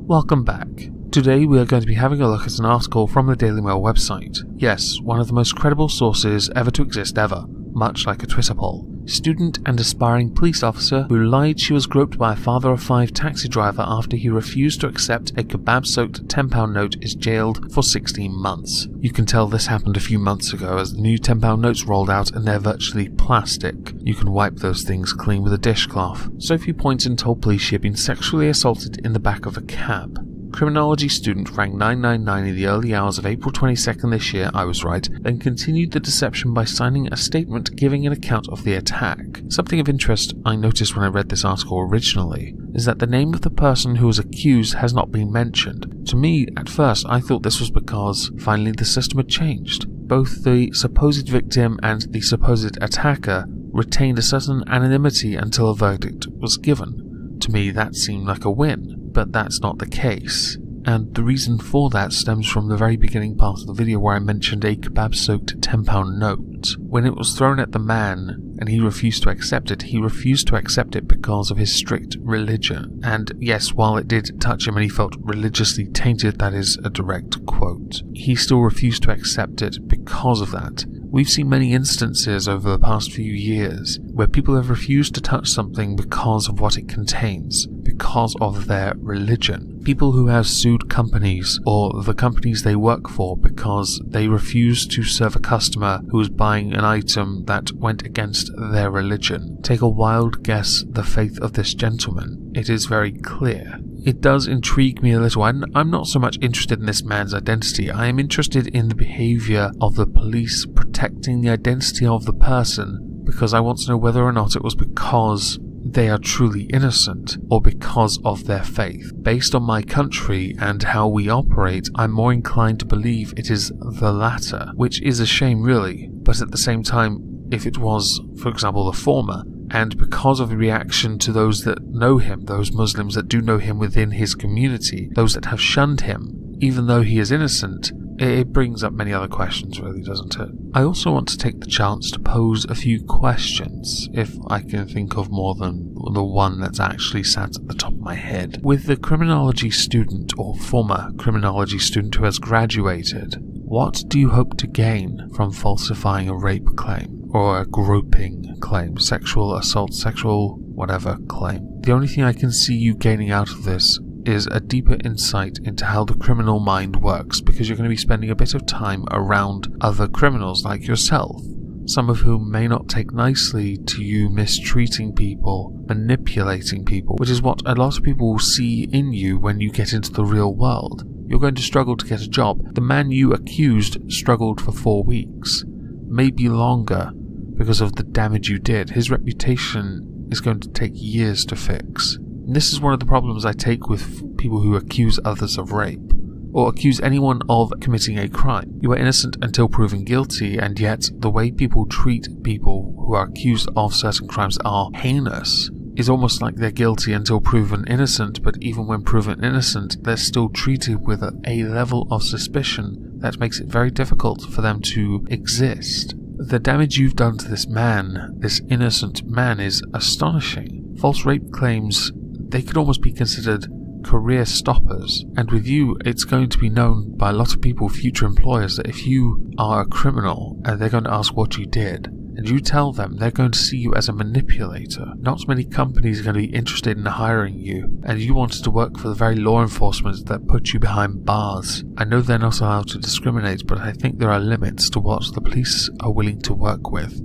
Welcome back. Today we are going to be having a look at an article from the Daily Mail website. Yes, one of the most credible sources ever to exist ever, much like a Twitter poll. Student and aspiring police officer who lied she was groped by a father-of-5 taxi driver after he refused to accept a kebab-soaked £10 note is jailed for 16 months. You can tell this happened a few months ago as the new £10 notes rolled out and they're virtually plastic. You can wipe those things clean with a dishcloth. Sophie Poynton told police she had been sexually assaulted in the back of a cab. Criminology student rang 999 in the early hours of April 22nd this year, I was right, then continued the deception by signing a statement giving an account of the attack. Something of interest I noticed when I read this article originally is that the name of the person who was accused has not been mentioned. To me, at first, I thought this was because finally the system had changed. Both the supposed victim and the supposed attacker retained a certain anonymity until a verdict was given. To me, that seemed like a win. But that's not the case, and the reason for that stems from the very beginning part of the video where I mentioned a kebab-soaked £10 note. When it was thrown at the man and he refused to accept it, he refused to accept it because of his strict religion. And yes, while it did touch him and he felt religiously tainted, that is a direct quote, he still refused to accept it because of that. We've seen many instances over the past few years where people have refused to touch something because of what it contains, because of their religion. People who have sued companies or the companies they work for because they refused to serve a customer who was buying an item that went against their religion. Take a wild guess the faith of this gentleman. It is very clear. It does intrigue me a little, and I'm not so much interested in this man's identity. I am interested in the behaviour of the police protecting the identity of the person, because I want to know whether or not it was because they are truly innocent or because of their faith. Based on my country and how we operate, I'm more inclined to believe it is the latter, which is a shame really, but at the same time, if it was, for example, the former, and because of the reaction to those that know him, those Muslims that do know him within his community, those that have shunned him, even though he is innocent, it brings up many other questions really, doesn't it? I also want to take the chance to pose a few questions, if I can think of more than the one that's actually sat at the top of my head. With the criminology student or former criminology student who has graduated, what do you hope to gain from falsifying a rape claim? Or a groping claim, sexual assault, sexual whatever claim? The only thing I can see you gaining out of this is a deeper insight into how the criminal mind works, because you're going to be spending a bit of time around other criminals like yourself, some of whom may not take nicely to you mistreating people, manipulating people, which is what a lot of people will see in you when you get into the real world. You're going to struggle to get a job. The man you accused struggled for 4 weeks, maybe longer, because of the damage you did. His reputation is going to take years to fix. And this is one of the problems I take with people who accuse others of rape, or accuse anyone of committing a crime. You are innocent until proven guilty, and yet the way people treat people who are accused of certain crimes are heinous. It's almost like they're guilty until proven innocent, but even when proven innocent, they're still treated with a level of suspicion that makes it very difficult for them to exist. The damage you've done to this man, this innocent man, is astonishing. False rape claims, they could almost be considered career stoppers, and with you it's going to be known by a lot of people, future employers, that if you are a criminal and they're going to ask what you did, and you tell them, they're going to see you as a manipulator. Not many companies are going to be interested in hiring you, and you wanted to work for the very law enforcement that put you behind bars. I know they're not allowed to discriminate, but I think there are limits to what the police are willing to work with.